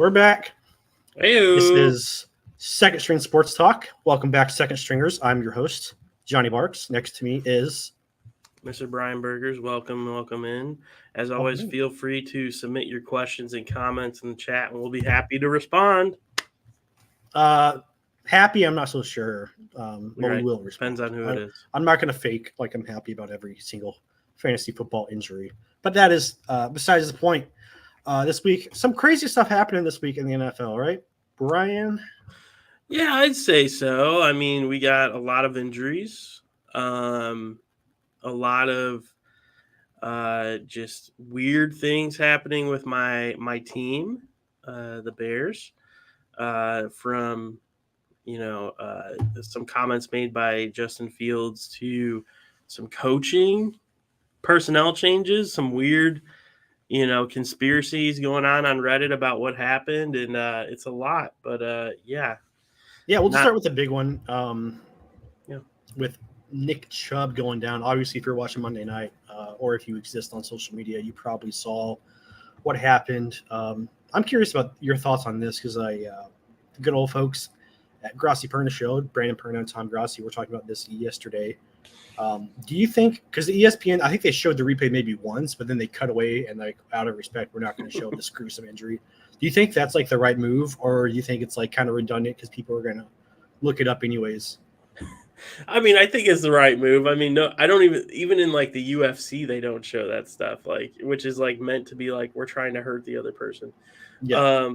We're back. Hey-o. This is Second String Sports Talk. Welcome back, Second Stringers. I'm your host, Johnny Barks. Next to me is Mr. Brian Burgers. Welcome in. As always, feel free to submit your questions and comments in the chat, and we'll be happy to respond. Happy. I'm not so sure, but Right. we will respond. Depends on who it is. I'm not going to fake like I'm happy about every single fantasy football injury, but that is besides the point. This week, some crazy stuff happening this week in the NFL, right, Brian? Yeah, I'd say so. I mean, we got a lot of injuries, a lot of just weird things happening with my team, the Bears, from some comments made by Justin Fields to some coaching, personnel changes, some weird conspiracies going on Reddit about what happened, and it's a lot. But yeah, we'll just start with the big one. Yeah, with Nick Chubb going down. Obviously, if you're watching Monday night or if you exist on social media, you probably saw what happened. I'm curious about your thoughts on this because the good old folks at Grassi Perna Show, Brandon Perna and Tom Grassi, were talking about this yesterday. Do you think, because the ESPN, I think they showed the replay maybe once, but then they cut away and like out of respect, we're not going to show this gruesome injury. Do you think that's like the right move, or do you think it's like kind of redundant because people are going to look it up anyways? I mean, I think it's the right move. I mean, no, I don't even in like the UFC, they don't show that stuff, like, which is like meant to be like we're trying to hurt the other person. Yeah.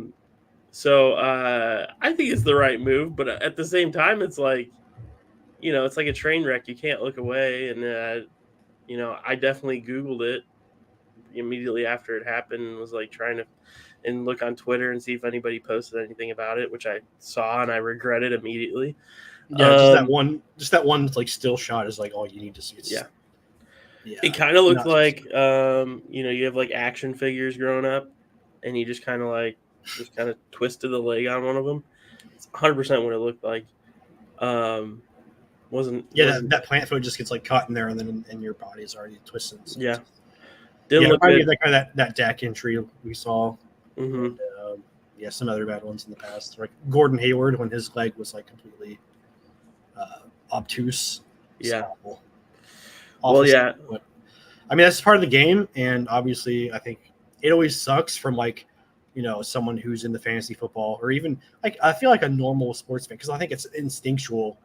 So I think it's the right move, but at the same time, it's like, it's like a train wreck. You can't look away. And, I definitely Googled it immediately after it happened and was like trying to and look on Twitter and see if anybody posted anything about it, which I saw and I regretted immediately. Yeah, just that one like still shot is like all you need to see. Yeah. It kind of looked like, you have like action figures growing up and you just kind of twisted the leg on one of them. It's 100% what it looked like. That plant foot just gets like caught in there and then and your body is already twisted. So yeah. Didn't look good. Like that Dak injury we saw. Mm-hmm. And, some other bad ones in the past. Like Gordon Hayward when his leg was like completely obtuse. Yeah. Awful yeah. But, I mean, that's part of the game. And obviously, I think it always sucks from like, someone who's in the fantasy football or even like I feel like a normal sports fan because I think it's instinctual.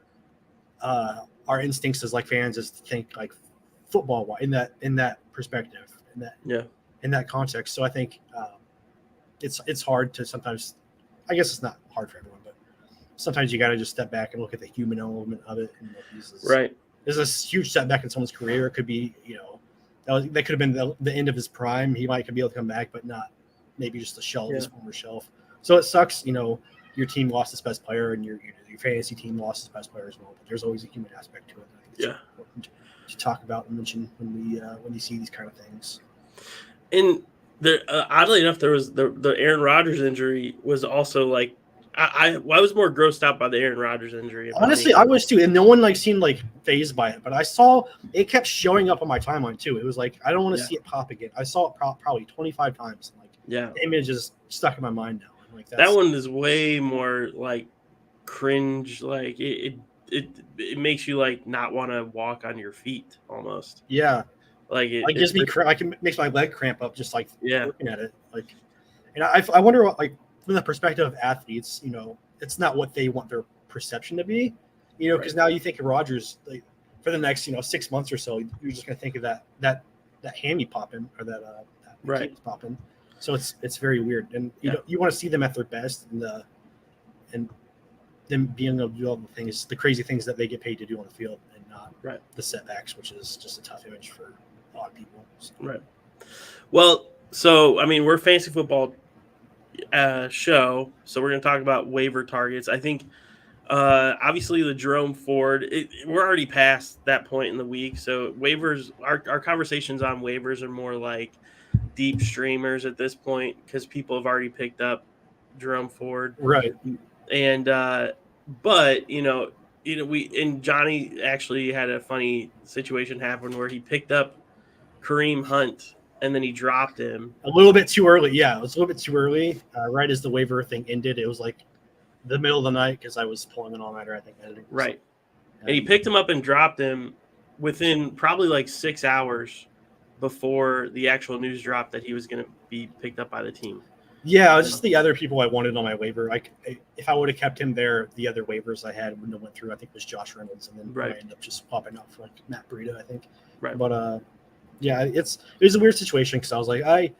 Our instincts as like fans is to think like football in that perspective in that context. So I think it's hard to sometimes. I guess it's not hard for everyone, but sometimes you got to just step back and look at the human element of it. And right. There's a huge setback in someone's career. It could be that could have been the end of his prime. He might be able to come back, but not maybe just a shell of his former shelf. So it sucks. Your team lost its best player and your fantasy team lost its best player as well. But there's always a human aspect to it. I think it's important to talk about and mention when you see these kind of things. And there, oddly enough, there was the Aaron Rodgers injury was also like I was more grossed out by the Aaron Rodgers injury. Honestly, I was too, and no one seemed fazed by it. But I saw it kept showing up on my timeline too. It was like I don't want to see it pop again. I saw it probably 25 times. The image is stuck in my mind now. That one is way more cringe. Like it makes you not want to walk on your feet almost. Yeah, it gives me it makes my leg cramp up just looking at it. And I wonder what from the perspective of athletes, it's not what they want their perception to be, because now you think of Rodgers for the next 6 months or so, you're just gonna think of that hammy popping or that popping. So it's very weird, and you want to see them at their best, and them being able to do all the things, the crazy things that they get paid to do on the field, and not the setbacks, which is just a tough image for a lot of people. So. Right. Well, so I mean, we're a fantasy football show, so we're going to talk about waiver targets. I think obviously the Jerome Ford, we're already past that point in the week, so waivers, our conversations on waivers are more like deep streamers at this point because people have already picked up Jerome Ford, right? And but Johnny actually had a funny situation happen where he picked up Kareem Hunt and then he dropped him a little bit too early. Yeah, it was a little bit too early. Right as the waiver thing ended, it was like the middle of the night because I was pulling an all-nighter, I think, editing. Right. And he picked him up and dropped him within probably like 6 hours before the actual news dropped that he was going to be picked up by the team. Yeah, it was just the other people I wanted on my waiver. Like, if I would have kept him there, the other waivers I had wouldn't have went through. I think it was Josh Reynolds, and then I ended up just popping out for like Matt Breida, I think. Right. But yeah, it was a weird situation because I was like, I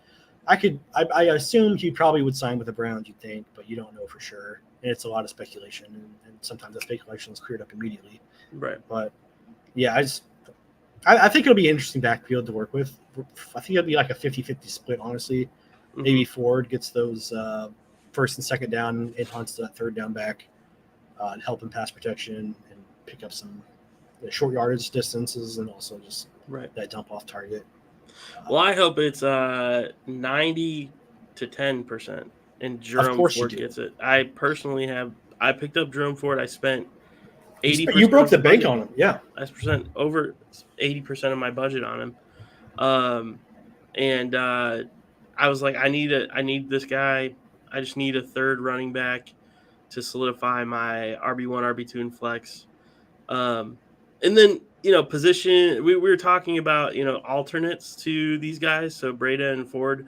assume he probably would sign with the Browns, you'd think, but you don't know for sure, and it's a lot of speculation, and sometimes the speculation is cleared up immediately. Right. But yeah, I think it'll be an interesting backfield to work with. I think it'll be like a 50-50 split, honestly. Mm-hmm. Maybe Ford gets those first and second down and hunts that third down back and help in pass protection and pick up some short yardage distances and also just that dump off target. Well, I hope it's 90 to 10%, and Jerome Ford gets it. I personally I picked up Jerome Ford. I spent 80%. You broke the bank on him, yeah. I spent over 80% of my budget on him, and I was like, I need this guy. I just need a third running back to solidify my RB1, RB2, and flex. And then, position, we were talking about, alternates to these guys. So Breida and Ford,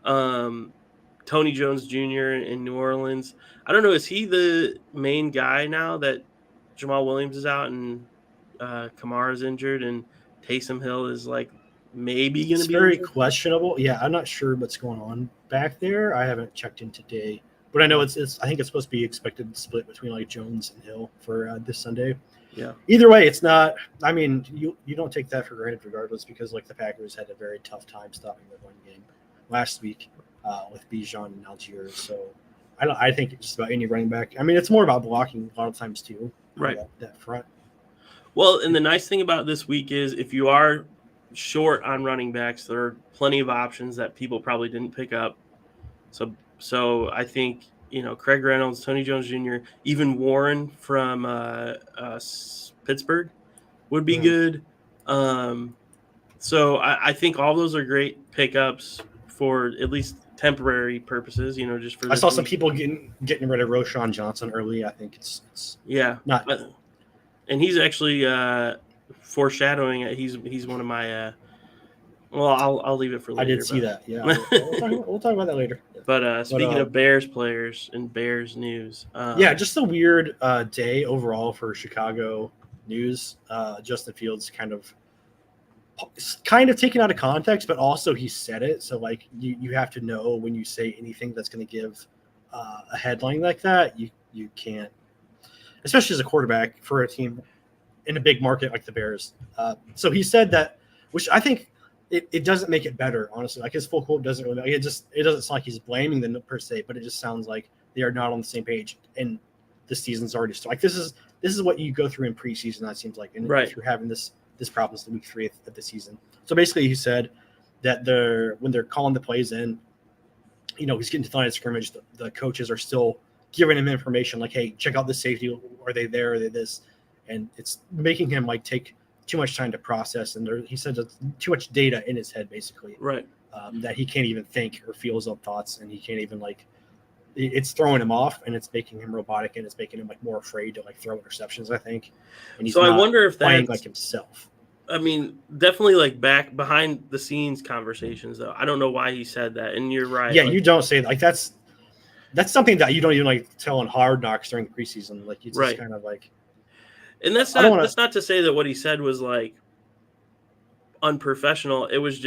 Tony Jones Jr. in New Orleans. I don't know. Is he the main guy now that Jamal Williams is out and Kamara's injured and Taysom Hill is like maybe going to be very injured? Questionable. Yeah, I'm not sure what's going on back there. I haven't checked in today, but I know it's I think it's supposed to be expected to split between like Jones and Hill for this Sunday. Yeah. Either way, it's not. I mean, you don't take that for granted regardless because like the Packers had a very tough time stopping the run game last week with Bijan and Algier. So I think it's just about any running back. I mean, it's more about blocking a lot of times too. Right. That front. Well, and the nice thing about this week is if you are short on running backs, there are plenty of options that people probably didn't pick up. So I think, Craig Reynolds, Tony Jones Jr., even Warren from Pittsburgh would be good. So I think all those are great pickups for at least temporary purposes, just for. I saw some people getting rid of Roschon Johnson early. I think it's not. And he's actually foreshadowing it. He's one of my. Well, I'll leave it for later. I did see that. Yeah, we'll talk about that later. But speaking of Bears players and Bears news, just a weird day overall for Chicago news. Justin Fields kind of taken out of context, but also he said it. So like you have to know when you say anything that's going to give a headline like that, you can't, especially as a quarterback for a team in a big market like the Bears. So he said that, which I think it doesn't make it better, honestly. Like his full quote doesn't really, it doesn't sound like he's blaming them per se, but it just sounds like they are not on the same page and the season's already started. Like this is what you go through in preseason, that seems like. And if you're having this problem is the week 3 of the season. So basically he said that when they're calling the plays in, he's getting to the line of scrimmage, the coaches are still giving him information like, hey, check out this safety. Are they there? Are they this? And it's making him like take too much time to process. And he said there's too much data in his head, basically, that he can't even think or feel his own thoughts. And he can't even it's throwing him off and it's making him robotic and it's making him like more afraid to like throw interceptions, I think. And he's I wonder if playing like himself. I mean, definitely like back behind the scenes conversations though. I don't know why he said that. And you're right. Yeah. You don't say like that's something that you don't even like tell in Hard Knocks during the preseason. Like it's just kind of like, and that's not to say that what he said was like unprofessional. It was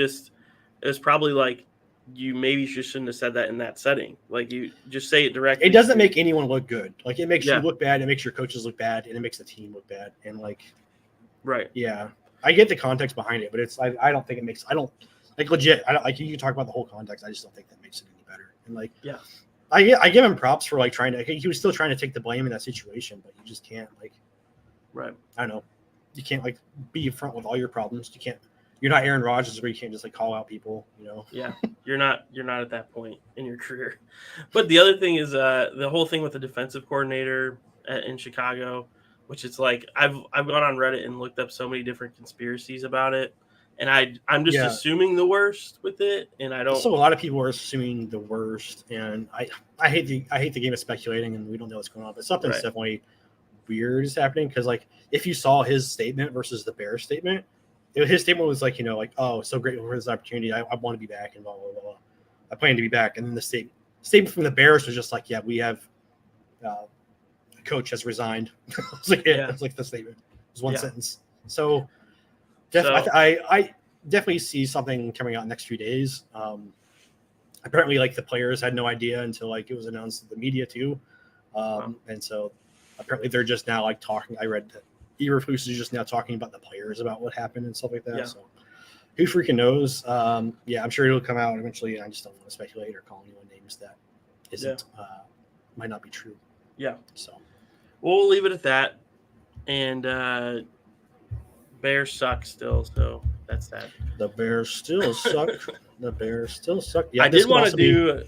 probably like you maybe shouldn't have said that in that setting. Like you just say it directly. It doesn't make anyone look good. Like it makes you look bad. It makes your coaches look bad, and it makes the team look bad. And like, yeah, I get the context behind it, but it's like I don't think it makes. I don't like legit. I don't like you can talk about the whole context. I just don't think that makes it any better. And like, I give him props for like trying to. He was still trying to take the blame in that situation, but you just can't like. I don't know. You can't like be in front with all your problems. You can't. You're not Aaron Rodgers where you can't just like call out people. Yeah, you're not at that point in your career. But the other thing is the whole thing with the defensive coordinator in Chicago, which it's like I've gone on Reddit and looked up so many different conspiracies about it, And I'm just assuming the worst with it, and I don't. So a lot of people are assuming the worst, and I hate the game of speculating, and we don't know what's going on. But something's definitely weird is happening because, like, if you saw his statement versus the Bears statement, his statement was like, oh, so grateful for this opportunity. I want to be back, and blah blah blah. I plan to be back, and then the statement from the Bears was just like, yeah, we have a coach has resigned. It's like it's like the statement. It was one sentence. So. I definitely see something coming out in the next few days. Apparently, like, the players had no idea until, like, it was announced to the media too, and so apparently they're just now, like, talking. I read that Eberflus is just now talking about the players about what happened and stuff like that. Yeah. So who freaking knows? I'm sure it'll come out eventually. And I just don't want to speculate or call anyone names that isn't might not be true. Yeah. So we'll leave it at that, and. Bears suck still, so that's that. The Bears still suck. The Bears still suck. Yeah, I did want to do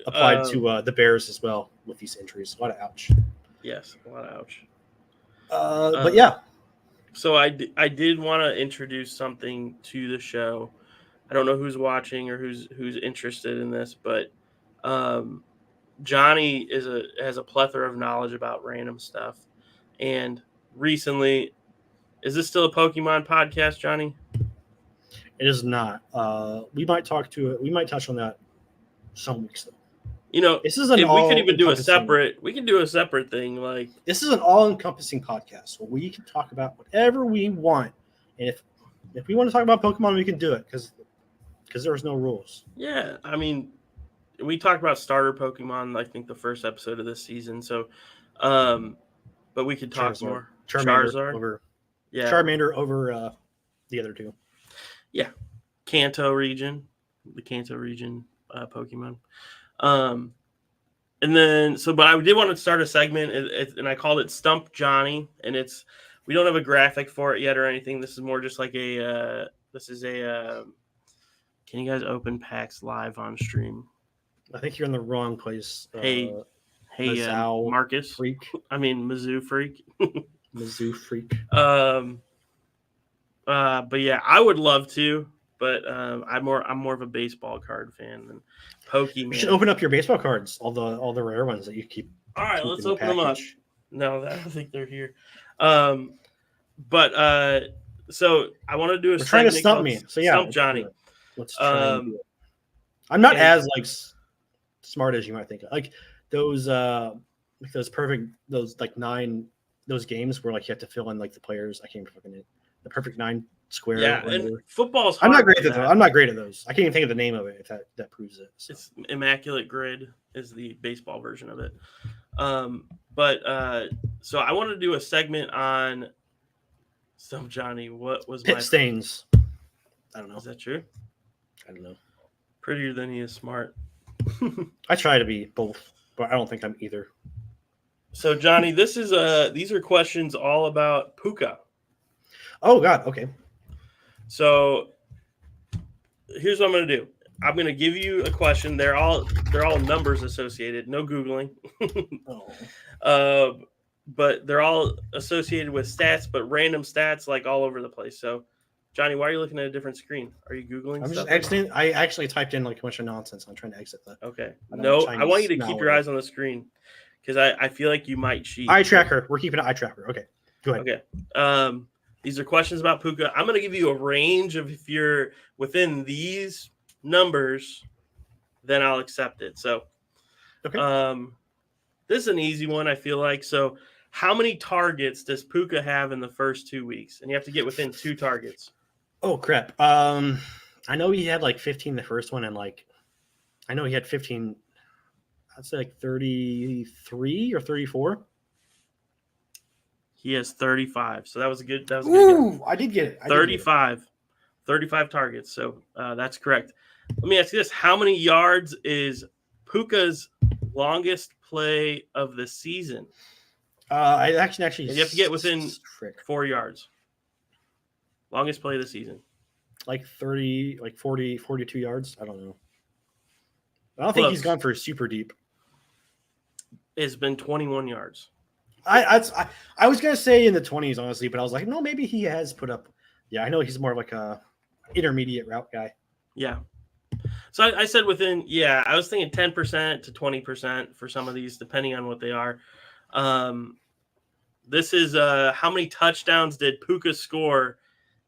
applied to the Bears as well with these injuries. A lot of ouch. Yes, a lot of ouch. But yeah. So I did want to introduce something to the show. I don't know who's watching or who's interested in this, but Johnny has a plethora of knowledge about random stuff, and recently. Is this still a Pokemon podcast, Johnny? It is not. We might touch on that some weeks though. This is we could even do a separate. We can do a separate thing. Like, this is an all-encompassing podcast where we can talk about whatever we want, and if we want to talk about Pokemon, we can do it because there's no rules. Yeah, I mean, we talked about starter Pokemon. I think the first episode of this season. So, but we could talk more. Charizard over. Yeah, Charmander over the other two. Yeah, the Kanto region Pokemon. And then but I did want to start a segment, and I called it Stump Johnny, and we don't have a graphic for it yet or anything. This is more just like can you guys open PAX live on stream? I think you're in the wrong place. Hey, Marcus Freak. I mean Mizzou Freak. Mizzou Freak. But yeah, I would love to, but I'm more of a baseball card fan than Pokemon. You should open up your baseball cards, all the rare ones that you keep. All right, let's open them up. No, I don't think they're here. But so I want to do a. We're trying to stump me. So yeah, Stump Johnny. Let's try and do it. I'm not as like smart as you might think. Like those perfect those games where like you have to fill in like the players. I can't fucking it. The perfect 9 square. Yeah, and football's hard. I'm not great at those. I'm not great at those. I can't even think of the name of it. If that proves it. So. It's Immaculate Grid is the baseball version of it. So I want to do a segment on Stump Johnny. What was Pit stains? I don't know. Is that true? I don't know. Prettier than he is smart. I try to be both, but I don't think I'm either. So Johnny, these are questions all about Puka. Oh God, okay. So here's what I'm going to do. I'm going to give you a question. They're all numbers associated. No Googling. But they're all associated with stats, but random stats like all over the place. So, Johnny, why are you looking at a different screen? Are you Googling I'm stuff? just exiting. I actually typed in like a bunch of nonsense. I'm trying to exit that. Okay. No, I want you to keep your eyes on the screen because I feel like you might cheat. Eye tracker. We're keeping an eye tracker. Okay. Go ahead. Okay. These are questions about Puka. I'm going to give you a range of if you're within these numbers, then I'll accept it. So, okay. This is an easy one, I feel like. So, how many targets does Puka have in the first 2 weeks? And you have to get within 2 targets. Oh, crap. I know he had like 15 the first one, and like I know he had 15, I'd say like 33 or 34. He has 35. So that was a good. Ooh, I did get it. 35 targets. So that's correct. Let me ask you this. How many yards is Puka's longest play of the season? I actually. And you have to get within 4 yards. Longest play of the season. Like 30, like 40, 42 yards. I don't know. I don't think he's gone for super deep. It's been 21 yards. I was gonna say in the 20s, honestly, but I was like, no, maybe he has put up. Yeah, I know he's more of like a intermediate route guy. Yeah. So I said within, I was thinking 10% to 20% for some of these, depending on what they are. This is how many touchdowns did Puka score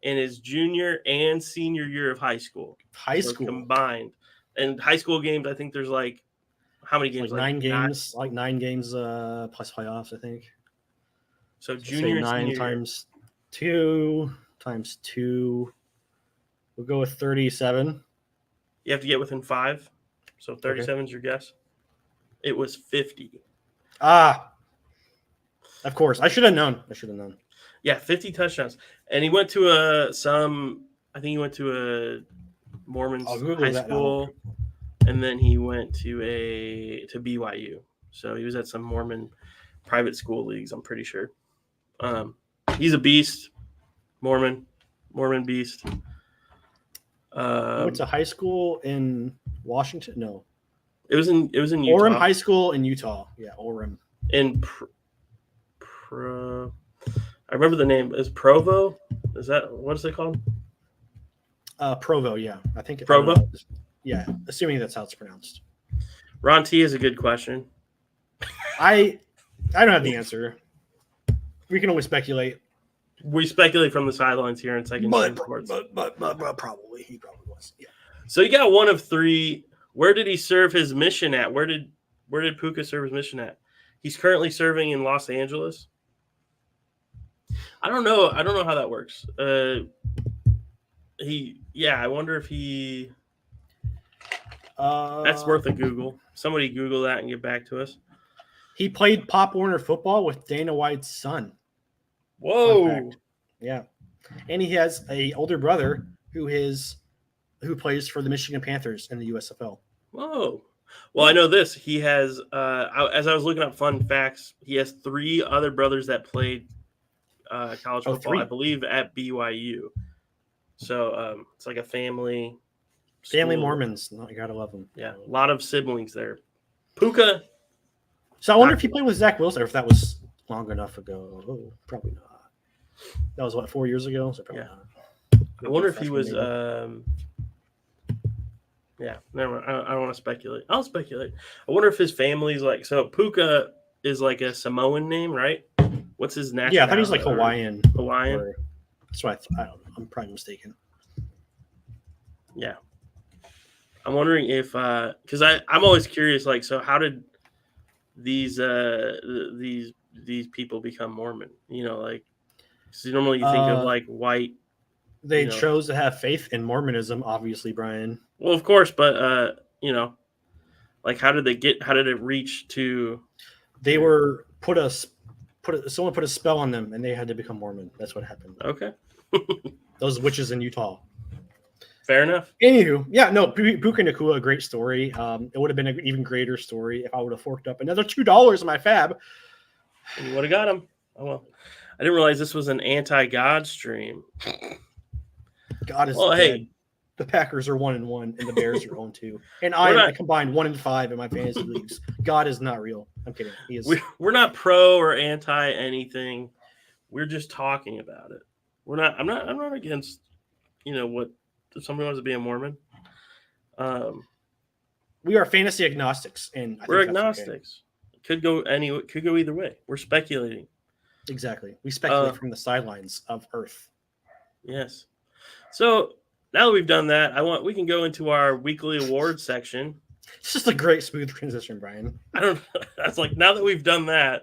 in his junior and senior year of high school? High school combined. And high school games, I think there's like how many games? Like 9 games, like 9 games plus playoffs, I think. So junior and 9 times 2 times 2. We'll go with 37. You have to get within 5. So 37 is your guess. It was 50. Of course. I should have known. Yeah, 50 touchdowns. And he went to a Mormon high school, and then he went to BYU. So he was at some Mormon private school leagues, I'm pretty sure. He's a beast. Mormon beast. He went to high school in Washington? No. It was in Utah. Orem High School in Utah. Yeah, Orem. In I remember the name. Is Provo? Is that what is it called? Provo, yeah. I think Provo? Yeah, assuming that's how it's pronounced. Ron T is a good question. I don't have the answer. We can only speculate. We speculate from the sidelines here in Second String Sports. But probably. He probably was. Yeah. So you got one of 3. Where did he serve his mission at? Where did Puka serve his mission at? He's currently serving in Los Angeles. I don't know how that works. I wonder if he. That's worth a Google. Somebody Google that and get back to us. He played Pop Warner football with Dana White's son. Whoa. Yeah. And he has an older brother who plays for the Michigan Panthers in the USFL. Whoa. Well, I know this. He has, as I was looking up fun facts, he has 3 other brothers that played college football, 3. I believe, at BYU. So it's like a family Mormons. You gotta love them. Yeah, a lot of siblings there. Puka. So I wonder if he played with Zach Wilson, or if that was long enough ago. Oh, probably not. That was 4 years ago. So probably not. I wonder if he was. Never mind. I don't want to speculate. I'll speculate. I wonder if his family's like. So Puka is like a Samoan name, right? What's his nationality? Yeah, I thought he was like Hawaiian. Hawaiian. That's what I don't know. I'm probably mistaken. Yeah. I'm wondering if because I'm always curious, like, so how did these people become Mormon? You know, like, because normally you think of like white. They chose to have faith in Mormonism, obviously, Brian. Well, of course, but like, how did it reach to? They were someone put a spell on them, and they had to become Mormon. That's what happened. Okay. Those witches in Utah. Fair enough. Anywho, Puka Nacua, a great story. It would have been an even greater story if I would have forked up another $2 in my fab. You would have got him. Oh well. I didn't realize this was an anti-God stream. God is dead. Hey. The Packers are 1-1 and the Bears are 0-2. And I combined 1-5 in my fantasy leagues. God is not real. I'm kidding. He is. We're not pro or anti anything. We're just talking about it. I'm not against what if somebody wants to be a Mormon. We are fantasy agnostics, and we're agnostics. Okay. Could go either way. We're speculating. Exactly. We speculate from the sidelines of Earth. Yes. So now that we've done that, we can go into our weekly awards section. It's just a great smooth transition, Brian. That's like, now that we've done that,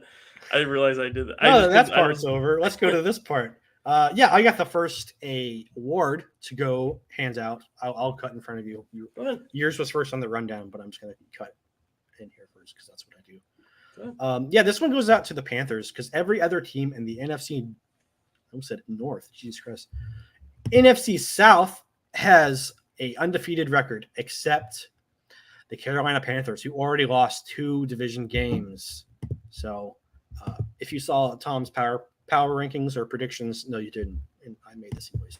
I didn't realize I did that. That part's over. Let's go to this part. I got the first award to go hands out. I'll cut in front of you. Yours was first on the rundown, but I'm just going to cut in here first because that's what I do. This one goes out to the Panthers because every other team in the NFC, I almost said North, Jesus Christ, NFC South has a undefeated record except the Carolina Panthers, who already lost 2 division games. So if you saw Tom's power rankings or predictions, no, you didn't. And I made this anyways.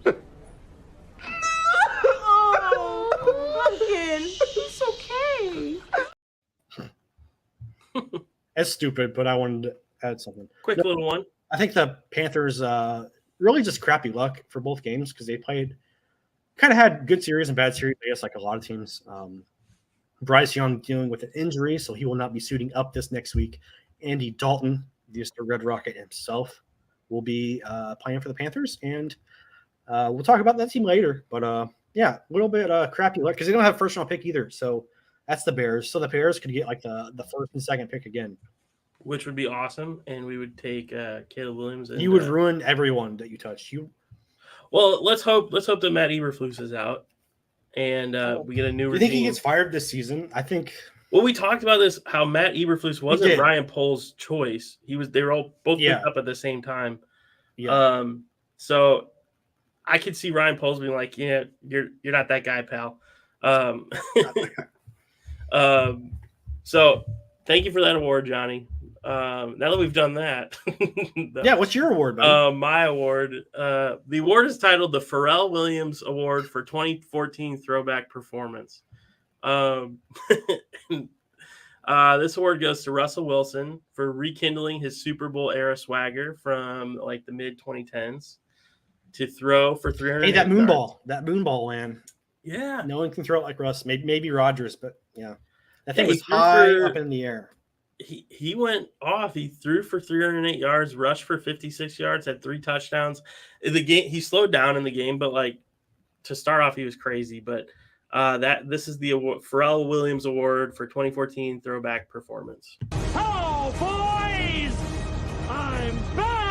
Pumpkin, it's okay. That's stupid, but I wanted to add something. Quick little one. I think the Panthers really just crappy luck for both games because they played kind of had good series and bad series, I guess, like a lot of teams. Bryce Young dealing with an injury, so he will not be suiting up this next week. Andy Dalton, the Red Rocket himself, will be playing for the Panthers, and we'll talk about that team later. But yeah, a little bit crappy luck because they don't have first round pick either. So that's the Bears. So the Bears could get like the first and second pick again, which would be awesome, and we would take Caleb Williams. And, you would ruin everyone that you touch. Well, let's hope that Matt Eberflus is out, and we get a new. Do you think he gets fired this season? I think. Well, we talked about this. How Matt Eberflus wasn't Ryan Poles' choice. They were all both picked up at the same time. Yeah. So I could see Ryan Poles being like, "Yeah, you're not that guy, pal." So thank you for that award, Johnny. Now that we've done that, yeah, what's your award, buddy? My award, the award is titled the Pharrell Williams Award for 2014 Throwback Performance. This award goes to Russell Wilson for rekindling his Super Bowl era swagger from like the mid 2010s to throw for 300. Hey, that moon ball, man. Yeah, no one can throw it like Russ. Maybe Rodgers, but yeah, that thing was high up in the air. He went off. He threw for 308 yards, rushed for 56 yards, had 3 touchdowns. The game, he slowed down in the game, but like to start off, he was crazy. But this is the Pharrell Williams Award for 2014 Throwback Performance. Hello, boys! I'm back!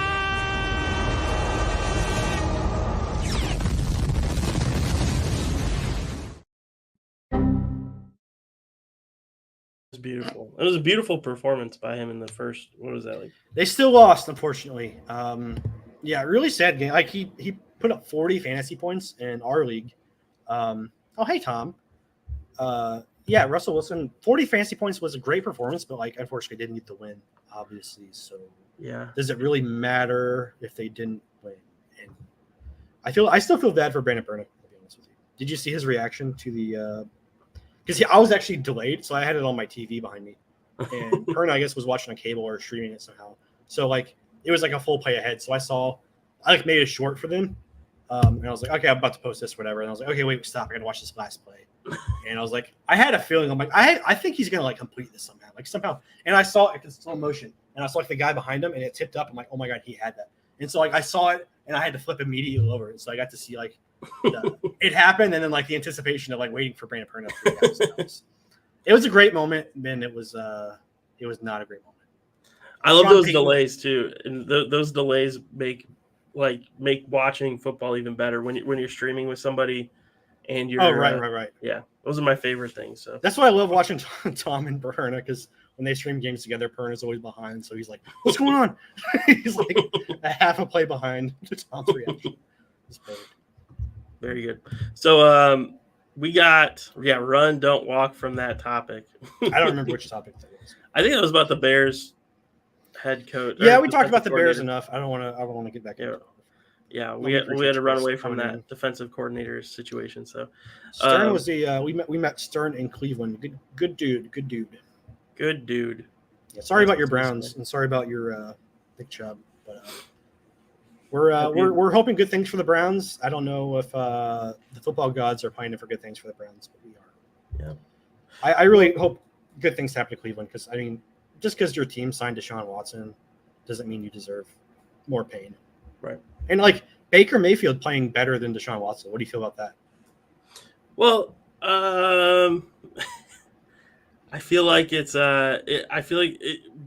It was beautiful. It was a beautiful performance by him in the first. What was that like? They still lost, unfortunately. Yeah, really sad game. Like he put up 40 fantasy points in our league. Oh, hey Tom. Yeah, Russell Wilson, 40 fantasy points was a great performance, but like unfortunately didn't get the win, obviously. So yeah, does it really matter if they didn't win? And I still feel bad for Brandon Burnett, to be honest with you. Did you see his reaction to the? Because I was actually delayed, so I had it on my TV behind me, and Pern, I guess, was watching on cable or streaming it somehow. So like it was like a full play ahead. So I like made it short for them, and I was like, okay, I'm about to post this, whatever. And I was like, okay, wait, stop, I gotta watch this last play. And I was like, I had a feeling, I'm like, I think he's gonna like complete this somehow, and I saw it in slow motion, and I saw like the guy behind him, and it tipped up. I'm like, oh my god, he had that. And so like I saw it, and I had to flip immediately over, and so I got to see like. It happened, and then like the anticipation of like waiting for Brandon Pernell. It was a great moment, then it was not a great moment. I love those delays too, and those delays make watching football even better when you're streaming with somebody, and you're right. Yeah, those are my favorite things. So that's why I love watching Tom and Perna, because when they stream games together, Perna's always behind, so he's like, "What's going on?" He's like a half a play behind Tom's reaction. It's perfect. Very good. So we got run, don't walk from that topic. I don't remember which topic that was. I think it was about the Bears head coach. Yeah, we talked about the Bears enough. I don't want to get back into it. Yeah, we had to run away from that defensive coordinator situation. So Stern was the we met Stern in Cleveland. Good dude. Good dude. Yeah, sorry about your Browns and sorry about your Nick Chubb, but we're hoping good things for the Browns. I don't know if the football gods are planning for good things for the Browns, but we are. Yeah, I really hope good things happen to Cleveland, because I mean, just because your team signed Deshaun Watson doesn't mean you deserve more pain. Right. And like Baker Mayfield playing better than Deshaun Watson. What do you feel about that? Well, I feel like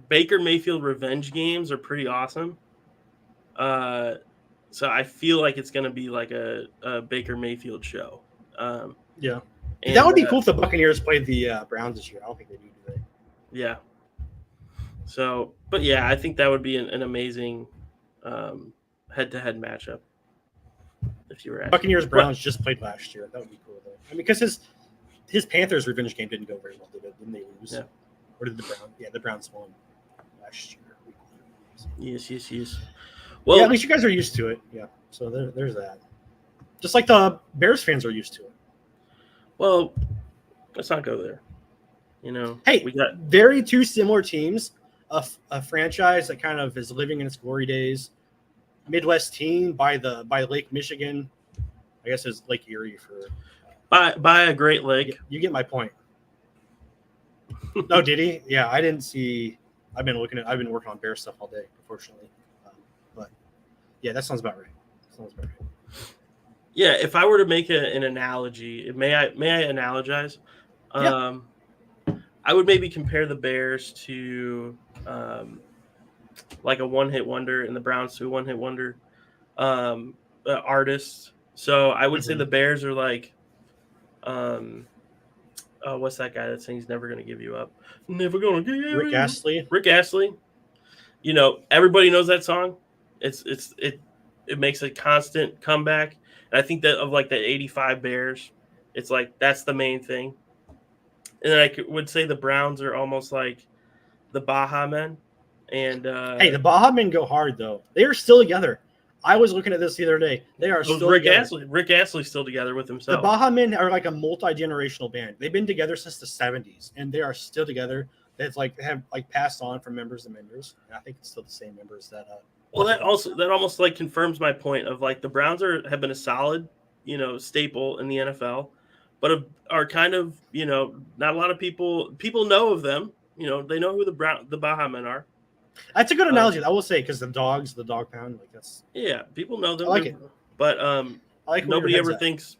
Baker Mayfield revenge games are pretty awesome. So I feel like it's going to be like a Baker Mayfield show. Yeah. And that would be cool if the Buccaneers played the Browns this year. I don't think they do that. Yeah. So, but yeah, I think that would be an amazing head-to-head matchup. If you were Buccaneers Browns just played last year. That would be cool though. I mean, because his Panthers revenge game didn't go very well, didn't they lose? Yeah. Or did the Browns? Yeah, the Browns won last year. Yes. Well, yeah, at least you guys are used to it. Yeah. So there's that. Just like the Bears fans are used to it. Well, let's not go there. You know, hey, we got very two similar teams. A franchise that kind of is living in its glory days, Midwest team by Lake Michigan. I guess it's Lake Erie for by a Great Lake. You get my point. No, did he? Yeah, I didn't see. I've been working on bear stuff all day, unfortunately. But yeah, that sounds about right. Yeah, if I were to make an analogy, may I analogize? Yeah. I would maybe compare the Bears to like a one-hit wonder and the Browns to a one-hit wonder artist. So I would say the Bears are like, what's that guy that sings "Never Gonna Give You Up"? Never gonna give you. Rick Astley. Rick Astley. You know, everybody knows that song. It makes a constant comeback. And I think that of like the 85 Bears, it's like that's the main thing. And then I would say the Browns are almost like the Baja Men. And hey, the Baja Men go hard though. They are still together. I was looking at this the other day. They are still together. Rick Astley's still together with himself. The Baja Men are like a multi-generational band. They've been together since the 70s, and they are still together. That's like they have like passed on from members to members. And I think it's still the same members that. Well, that almost like confirms my point of like the Browns have been a solid, staple in the NFL, but are kind of not a lot of people know of them. They know who the Baja Men are. That's a good analogy. I will say because the dog pound, like that's people know them. I like it, but nobody ever at. thinks,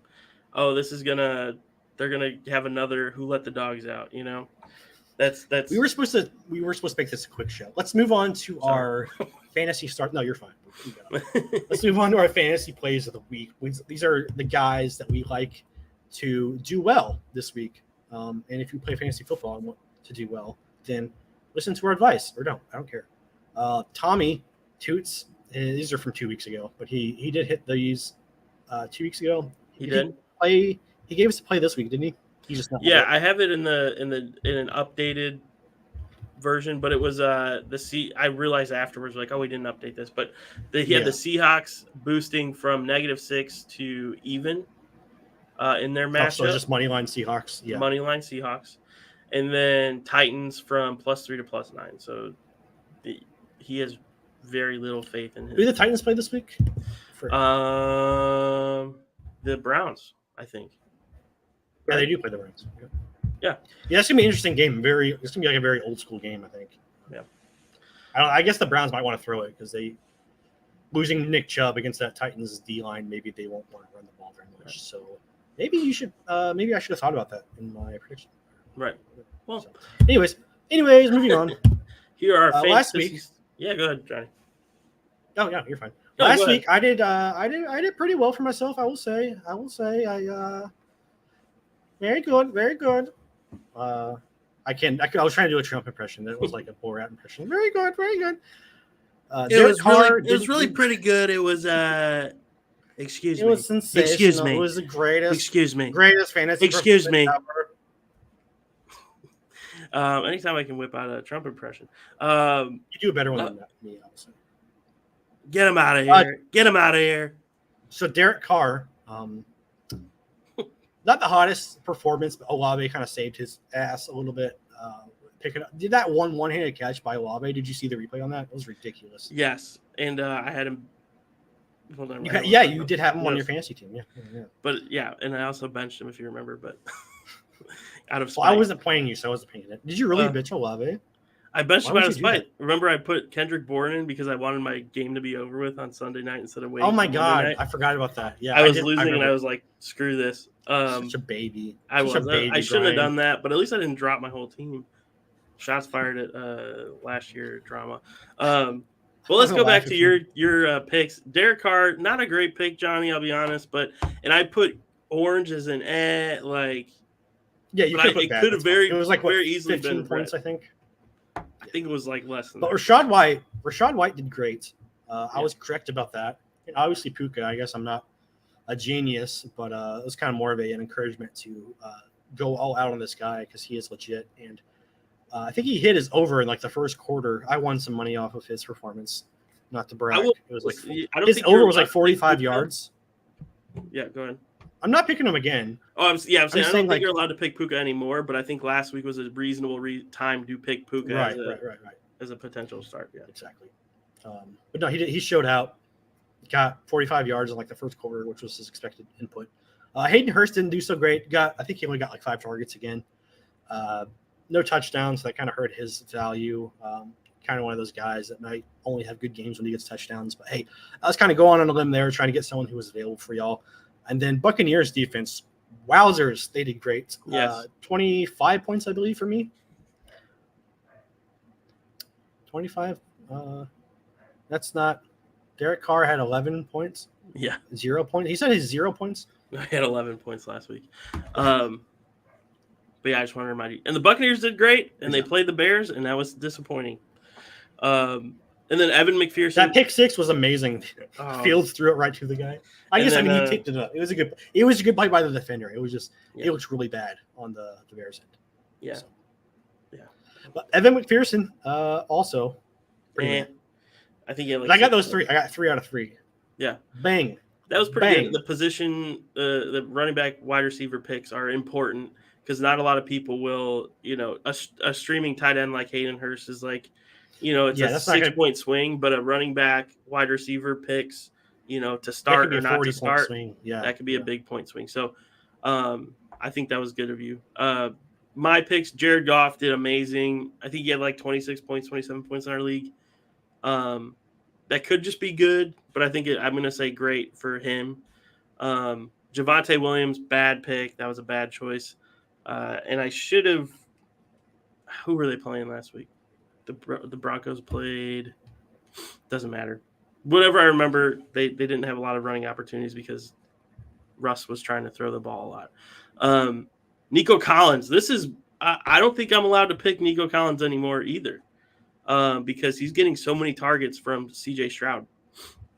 oh, they're gonna have another Who Let the Dogs Out. That's we were supposed to make this a quick show. Let's move on to our fantasy start. No, you're fine. Let's move on to our fantasy plays of the week. These are the guys that we like to do well this week. And if you play fantasy football and want to do well, then listen to our advice or don't. I don't care. Tommy Toots. These are from 2 weeks ago, but he did hit these 2 weeks ago. He did play. He gave us a play this week, didn't he? He just I have it in an updated version, but it was I realized afterwards like, oh, we didn't update this, but he had the Seahawks boosting from -6 to even in their matchup. So just moneyline Seahawks. Yeah, moneyline Seahawks, and then Titans from +3 to +9. So he has very little faith in him. Who did the Titans play this week? The Browns, I think. Yeah, they do play the Browns. Yeah, it's gonna be an interesting game. It's gonna be like a very old school game, I think. Yeah, I guess the Browns might want to throw it because they losing Nick Chubb against that Titans D line. Maybe they won't want to run the ball very much. So maybe you should. Maybe I should have thought about that in my prediction. Right. Well, so, anyways, moving on. Here are last week. Yeah, go ahead, Johnny. Oh yeah, you're fine. No, last week I did pretty well for myself. I will say very good. I was trying to do a Trump impression. That was like a Borat impression. Very good. It was really pretty good. It was excuse me. It was sensational. Excuse me. It was the greatest. Excuse me. Greatest fantasy. Excuse me. Anytime I can whip out a Trump impression. You do a better one than me, obviously. Get him out of here. Get him out of here. So Derek Carr, not the hottest performance, but Olave kind of saved his ass a little bit. Picking up, did that one-handed catch by Olave? Did you see the replay on that? It was ridiculous. Yes, and I had him. Hold on, you did have him on your fantasy team. Yeah. But and I also benched him if you remember. But out of spite. Well, I wasn't playing you, so I wasn't paying it. Did you really bench Olave? I benched him out of spite. Remember, I put Kendrick Bourne in because I wanted my game to be over with on Sunday night instead of waiting. Oh my god, I forgot about that. Yeah, I was losing, and I was like, "Screw this." Such a baby. I shouldn't have done that, but at least I didn't drop my whole team. Shots fired at last year drama. Well, let's go back to your picks. Derek Carr, not a great pick, Johnny. I'll be honest, and I put Orange as an like. Yeah, you could it could have very easily 15 been points, I think. I think it was like less than but that. Rachaad White did great. I was correct about that. And obviously Puka, I guess I'm not a genius, but it was kind of more of an encouragement to go all out on this guy because he is legit. And I think he hit his over in like the first quarter. I won some money off of his performance. Not to brag. It was like his over was like 45 yards. Yeah, go ahead. I'm not picking him again. Oh, I'm saying I don't think you're allowed to pick Puka anymore, but I think last week was a reasonable time to pick Puka right. as a potential start. Yeah, exactly. But no, he showed out. got 45 yards in like the first quarter, which was his expected input. Hayden Hurst didn't do so great. I think he only got like 5 targets again. No touchdowns. So that kind of hurt his value. Kind of one of those guys that might only have good games when he gets touchdowns. But hey, I was kind of going on a limb there, trying to get someone who was available for y'all. And then Buccaneers defense, wowzers, they did great. Yes. 25 points, I believe, for me. 25. That's not. Derek Carr had 11 points. Yeah. 0 points. He said his 0 points. I had 11 points last week. But yeah, I just want to remind you. And the Buccaneers did great, and they played the Bears, and that was disappointing. And then Evan McPherson. That pick 6 was amazing. Fields threw it right to the guy. I guess he picked it up. It was a good play by the defender. It was just it looked really bad on the Bears end. Yeah. So. Yeah. But Evan McPherson also. I think I got those 3. I got 3 out of 3. Yeah. Bang. That was pretty good. The position, the running back, wide receiver picks are important because not a lot of people will, a streaming tight end like Hayden Hurst is like, it's a 6-point swing, but a running back, wide receiver picks, to start or not to start, that could be a big point swing. So I think that was good of you. My picks, Jared Goff did amazing. I think he had like 26 points, 27 points in our league. That could just be good, but I think I'm going to say great for him. Javonte Williams, bad pick. That was a bad choice. And I should have – who were they playing last week? The Broncos played – doesn't matter. Whatever I remember, they didn't have a lot of running opportunities because Russ was trying to throw the ball a lot. Nico Collins. This is – I don't think I'm allowed to pick Nico Collins anymore either. Because he's getting so many targets from CJ Stroud.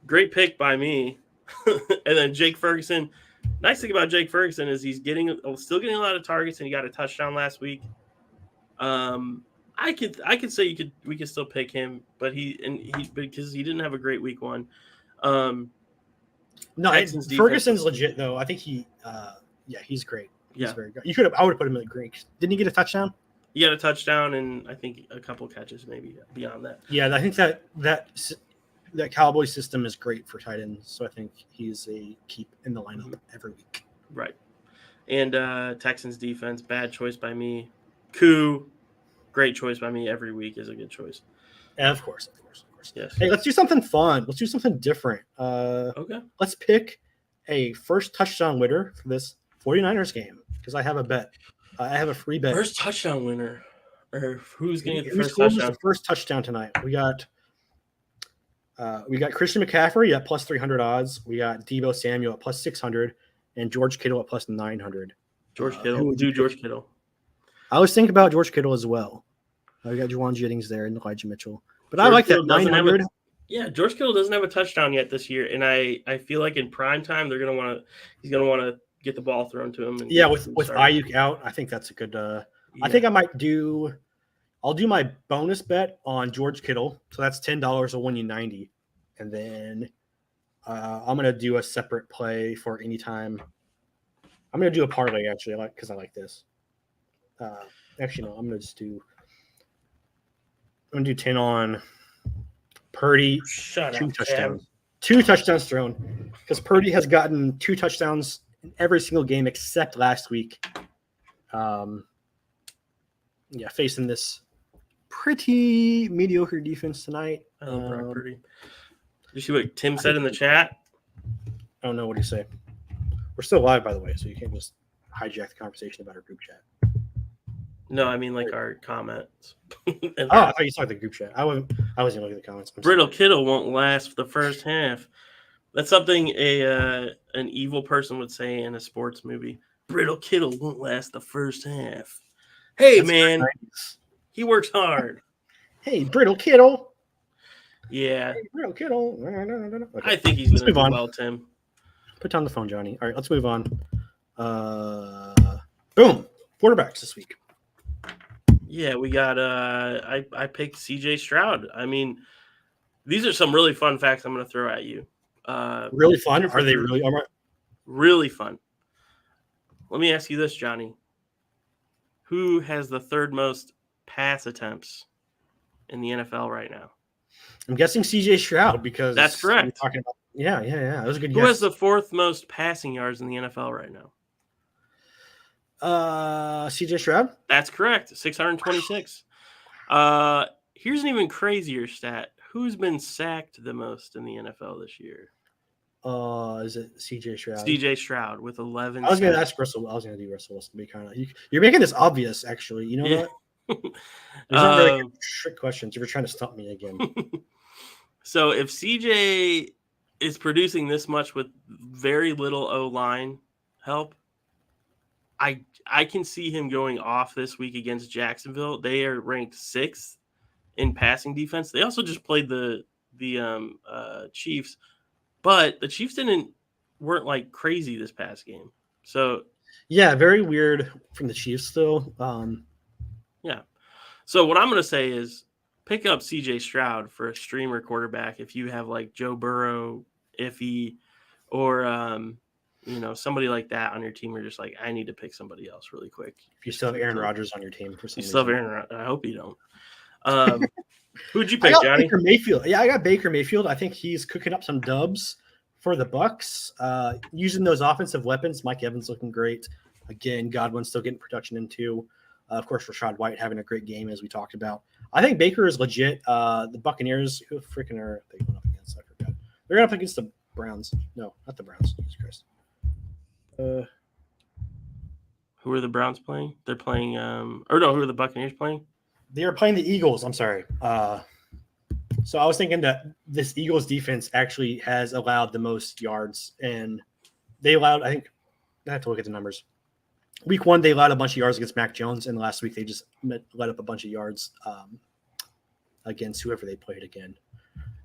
Great pick by me. And then Jake Ferguson. Nice thing about Jake Ferguson is he's still getting a lot of targets, and he got a touchdown last week. I could say we could still pick him, but because he didn't have a great week 1. Ferguson's legit though. I think he's great. He's very good. I would have put him in the green. Didn't he get a touchdown? He had a touchdown and I think a couple catches maybe beyond that. Yeah, I think that Cowboys system is great for tight ends. So I think he's a keep in the lineup every week. Right. And Texans defense, bad choice by me. Koo, great choice by me every week is a good choice. And of course. Yes. Hey, let's do something fun. Let's do something different. Okay. Let's pick a first touchdown winner for this 49ers game because I have a bet. I have a free bet. First touchdown winner, or who's going to get the first touchdown? The first touchdown tonight. We got Christian McCaffrey at plus 300 odds. We got Deebo Samuel at plus 600, and George Kittle at plus 900. George Kittle. Do George Kittle. I was thinking about George Kittle as well. We got Juwan Jennings there and Elijah Mitchell, but I like that 900. George Kittle doesn't have a touchdown yet this year, and I feel like in prime time he's gonna want to get the ball thrown to him. And with Ayuk out, I think that's a good. I think I might do. I'll do my bonus bet on George Kittle, so that's $10. Will win you 90, and then I'm gonna do a separate play for anytime. I'm gonna do a parlay actually, because I like this. Actually, no, I'm gonna do 10 on Purdy. Two touchdowns thrown, because Purdy has gotten 2 touchdowns in every single game except last week. Facing this pretty mediocre defense tonight. Purdy. Did you see what Tim said in the chat? I don't know what he say. We're still live, by the way, so you can't just hijack the conversation about our group chat. No, I mean like our comments. I thought you saw the group chat. I wasn't looking at the comments. Brittle Kittle won't last the first half. That's something an evil person would say in a sports movie. Brittle Kittle won't last the first half. Hey, that's man, nice. He works hard. Hey, Brittle Kittle. Yeah. Hey, Brittle Kittle. Okay. I think he's going to do well, Tim. Put down the phone, Johnny. All right, let's move on. Boom. Quarterbacks this week. Yeah, we got I picked CJ Stroud. I mean, these are some really fun facts I'm going to throw at you. Really fun? Are they really? Really fun. Let me ask you this, Johnny. Who has the third most pass attempts in the NFL right now? I'm guessing CJ Stroud, because that's correct. Yeah. That was a good guess. Who has the 4th most passing yards in the NFL right now? CJ Stroud? That's correct. 626. Here's an even crazier stat. Who's been sacked the most in the NFL this year? Is it CJ Stroud? CJ Stroud with 11. I was going to ask Russell. I was going to do Russell Wilson to be kind of. You're making this obvious, actually. You know what? These aren't very trick questions. You're trying to stump me again. So if CJ is producing this much with very little O-line help, I can see him going off this week against Jacksonville. They are ranked 6th in passing defense. They also just played the Chiefs, but the Chiefs weren't like crazy this past game. So yeah, very weird from the Chiefs though. Yeah. So what I'm going to say is pick up CJ Stroud for a streamer quarterback if you have like Joe Burrow, Iffy, or somebody like that on your team. You're just like, I need to pick somebody else really quick. If you still have Aaron Rodgers on your team for some reason. Still have Aaron Rodgers. I hope you don't. Who'd you pick, Johnny? Baker Mayfield. Yeah, I got Baker Mayfield. I think he's cooking up some dubs for the Bucks. Using those offensive weapons. Mike Evans looking great. Again, Godwin's still getting production in too. Of course, Rachaad White having a great game as we talked about. I think Baker is legit. The Buccaneers, who freaking are they going up against? I forgot. They're going up against the Browns. No, not the Browns. Jesus Christ. Who are the Browns playing? They're playing. Who are the Buccaneers playing? They are playing the Eagles. I'm sorry. So I was thinking that this Eagles defense actually has allowed the most yards, and they allowed. I think I have to look at the numbers. Week 1, they allowed a bunch of yards against Mac Jones, and last week they just let up a bunch of yards against whoever they played again.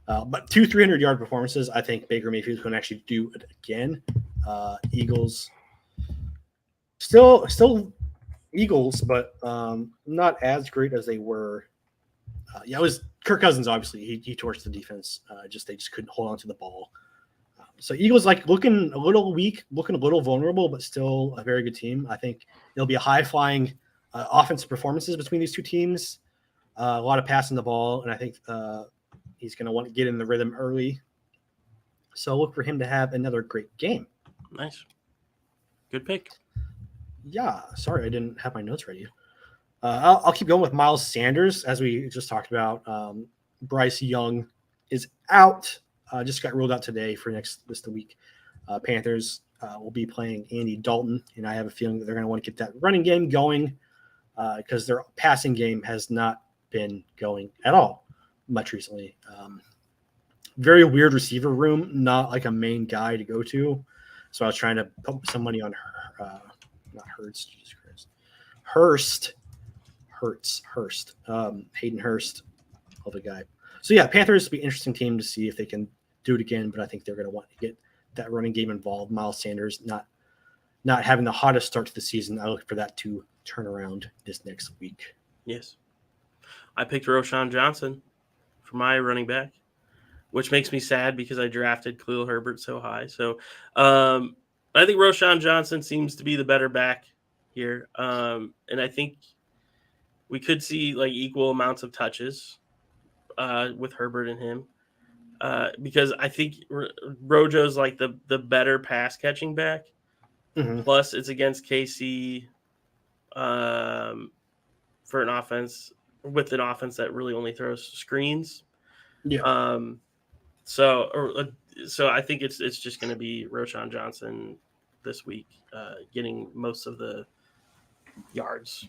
But 2 300-yard performances, I think Baker Mayfield can actually do it again. Eagles, still Eagles, but not as great as they were. It was Kirk Cousins. Obviously, he torched the defense. They just couldn't hold on to the ball. So Eagles looking a little weak, looking a little vulnerable, but still a very good team. I think it'll be a high-flying offensive performances between these two teams. A lot of passing the ball, and I think he's going to want to get in the rhythm early. So look for him to have another great game. Nice. Good pick. Yeah. Sorry, I didn't have my notes ready. I'll keep going with Miles Sanders, as we just talked about. Bryce Young is out. Just got ruled out today for the week. Panthers will be playing Andy Dalton, and I have a feeling that they're going to want to get that running game going because their passing game has not been going at all much recently. Very weird receiver room, not like a main guy to go to. So I was trying to put some money on not Hurts, Jesus Christ. Hurst. Hayden Hurst, love the guy. So yeah, Panthers will be an interesting team to see if they can do it again, but I think they're going to want to get that running game involved. Miles Sanders not having the hottest start to the season. I look for that to turn around this next week. Yes. I picked Roschon Johnson for my running back, which makes me sad because I drafted Khalil Herbert so high. So I think Roschon Johnson seems to be the better back here. And I think we could see like equal amounts of touches with Herbert and him. Because I think Rojo's like the better pass catching back. Mm-hmm. Plus, it's against KC for an offense that really only throws screens. Yeah. So I think it's just going to be Roschon Johnson this week, getting most of the yards.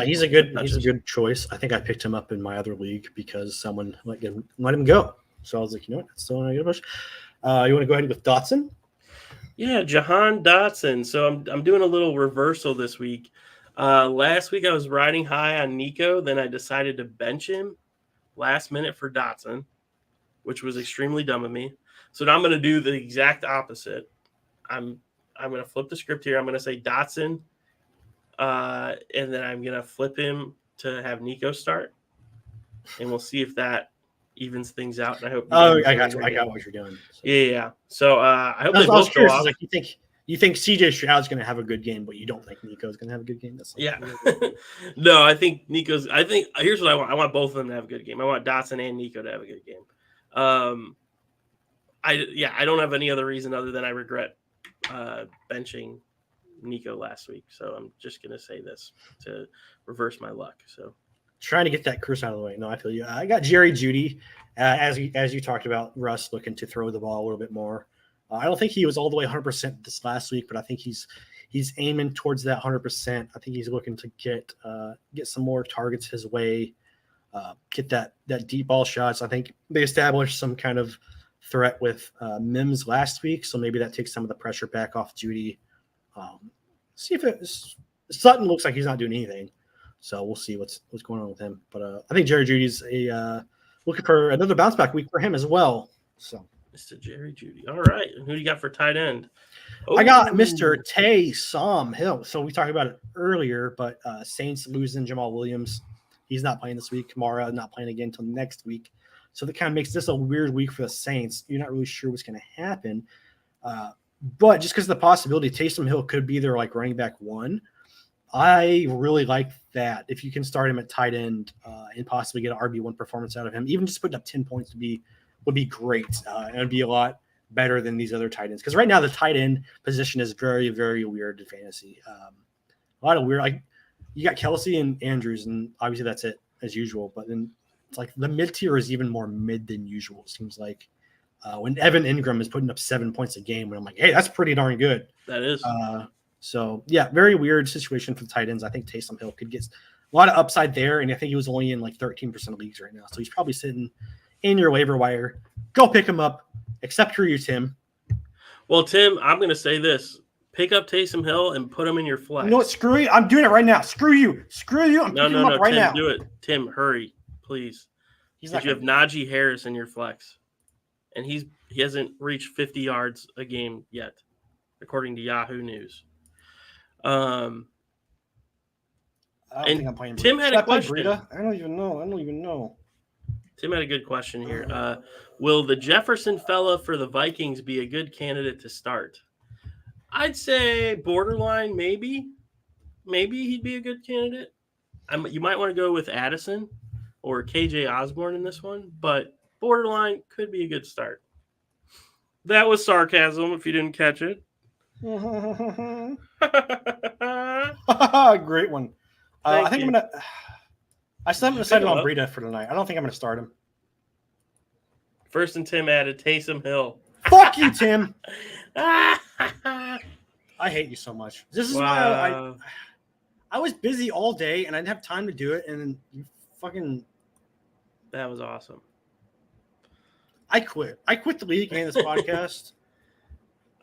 He's a good choice. I think I picked him up in my other league because someone let him go. So I was like, you know what? That's still not a good push. You want to go ahead with Dotson? Yeah, Jahan Dotson. So I'm doing a little reversal this week. Last week I was riding high on Nico. Then I decided to bench him last minute for Dotson, which was extremely dumb of me. So now I'm going to do the exact opposite. I'm going to flip the script here. I'm going to say Dotson, and then I'm going to flip him to have Nico start, and we'll see if that evens things out. And I hope. I got what you're doing. So. Yeah. So I hope they both go off. Like you think CJ Stroud's going to have a good game, but you don't think Nico's going to have a good game. That's No, I think Nico's. I think here's what I want. I want both of them to have a good game. I want Dotson and Nico to have a good game. I don't have any other reason other than I regret benching Nico last week. So I'm just going to say this to reverse my luck. So trying to get that curse out of the way. No, I feel you. I got Jerry Jeudy, as you talked about, Russ looking to throw the ball a little bit more. I don't think he was all the way 100% this last week, but I think he's aiming towards that 100%. I think he's looking to get some more targets his way, get that deep ball shots. I think they established some kind of threat with Mims last week, so maybe that takes some of the pressure back off Jeudy. See if Sutton looks like he's not doing anything, so we'll see what's going on with him. But I think Jerry Judy's looking for another bounce back week for him as well. So. Mr. Jerry Jeudy. All right. And who do you got for tight end? I got Mr. Taysom Hill. So we talked about it earlier, but Saints losing Jamal Williams. He's not playing this week. Kamara not playing again until next week. So that kind of makes this a weird week for the Saints. You're not really sure what's going to happen. But just because of the possibility, Taysom Hill could be their like running back one. I really like that. If you can start him at tight end and possibly get an RB1 performance out of him, even just putting up 10 points would be great. And it'd be a lot better than these other tight ends. Because right now the tight end position is very, very weird in fantasy. A lot of weird, like you got Kelsey and Andrews, and obviously that's it as usual. But then it's like the mid tier is even more mid than usual. It seems like when Evan Ingram is putting up 7 points a game, when I'm like, hey, that's pretty darn good. That is. So yeah, very weird situation for the tight ends. I think Taysom Hill could get a lot of upside there. And I think he was only in like 13% of leagues right now. So he's probably sitting in your waiver wire. Go pick him up, except for you, Tim. Well, Tim, I'm going to say this. Pick up Taysom Hill and put him in your flex. You know what? Screw you. I'm doing it right now. Screw you. I'm picking him up right Tim, now. Do it. Tim, hurry, please. You have Najee Harris in your flex. And he hasn't reached 50 yards a game yet, according to Yahoo News. I don't think I'm playing Tim had a question. I don't even know. Tim had a good question here. Will the Jefferson fella for the Vikings be a good candidate to start? I'd say borderline, maybe. Maybe he'd be a good candidate. You might want to go with Addison or KJ Osborne in this one, but borderline could be a good start. That was sarcasm if you didn't catch it. Great one. I think I still haven't decided on Breida for tonight. I don't think I'm going to start him. First and Tim added Taysom Hill. Fuck you, Tim. I hate you so much. This is why I was busy all day and I didn't have time to do it. And you fucking. That was awesome. I quit the league and this podcast.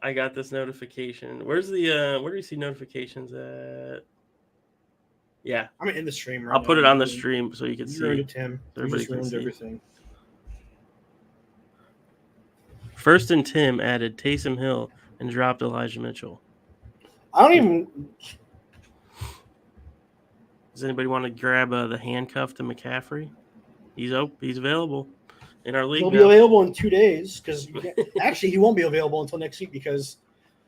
I got this notification. Where's the where do you see notifications at? Yeah. I'm in the stream right I'll now. put it on the stream so you can see. Ruined it, Tim. Everybody just ruined can see. Everything. First and Tim added Taysom Hill and dropped Elijah Mitchell. I don't even. Does anybody want to grab the handcuff to McCaffrey? He's available in our league. He'll be available in 2 days because actually he won't be available until next week because.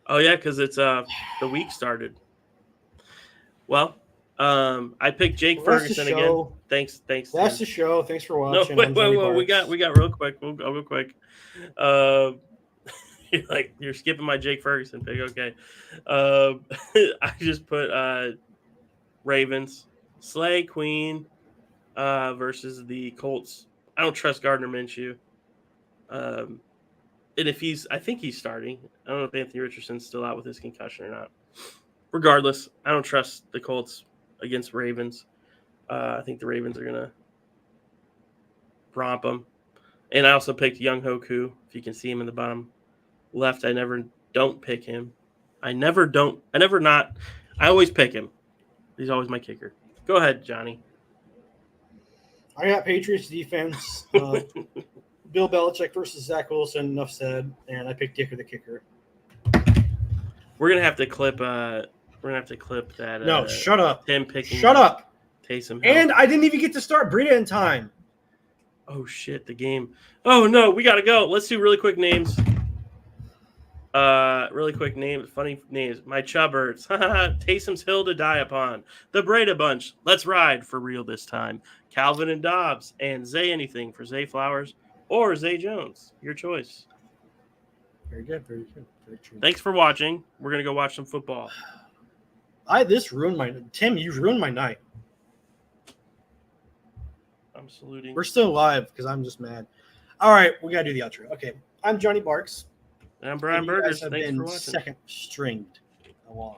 Oh yeah, because it's the week started. Well, I picked Jake Ferguson again. Thanks. That's the show. Thanks for watching. No, wait. We got real quick. We'll go real quick. You're skipping my Jake Ferguson pick. Okay. I just put Ravens, Slay Queen versus the Colts. I don't trust Gardner Minshew. And I think he's starting. I don't know if Anthony Richardson's still out with his concussion or not. Regardless, I don't trust the Colts against Ravens. I think the Ravens are going to romp them. And I also picked Young Hoku. If you can see him in the bottom left, I don't pick him. I always pick him. He's always my kicker. Go ahead, Johnny. I got Patriots defense. Bill Belichick versus Zach Wilson. Enough said. And I picked Dicker the kicker. We're gonna have to clip. that. No, shut up. Him picking. Shut up. Taysom Hill. And I didn't even get to start Breida in time. Oh shit! The game. Oh no, we gotta go. Let's do really quick names. Funny names. My Chubbers. Taysom's Hill to die upon. The Breida Bunch. Let's ride for real this time. Calvin and Dobbs and Zay Anything for Zay Flowers or Zay Jones. Your choice. Very good. Very good. Very true. Thanks for watching. We're gonna go watch some football. This ruined my Tim. You've ruined my night. I'm saluting. We're still live because I'm just mad. All right, we gotta do the outro. Okay, I'm Johnny Barks. And I'm Brian Burgess. Thanks for watching. Second stringed along.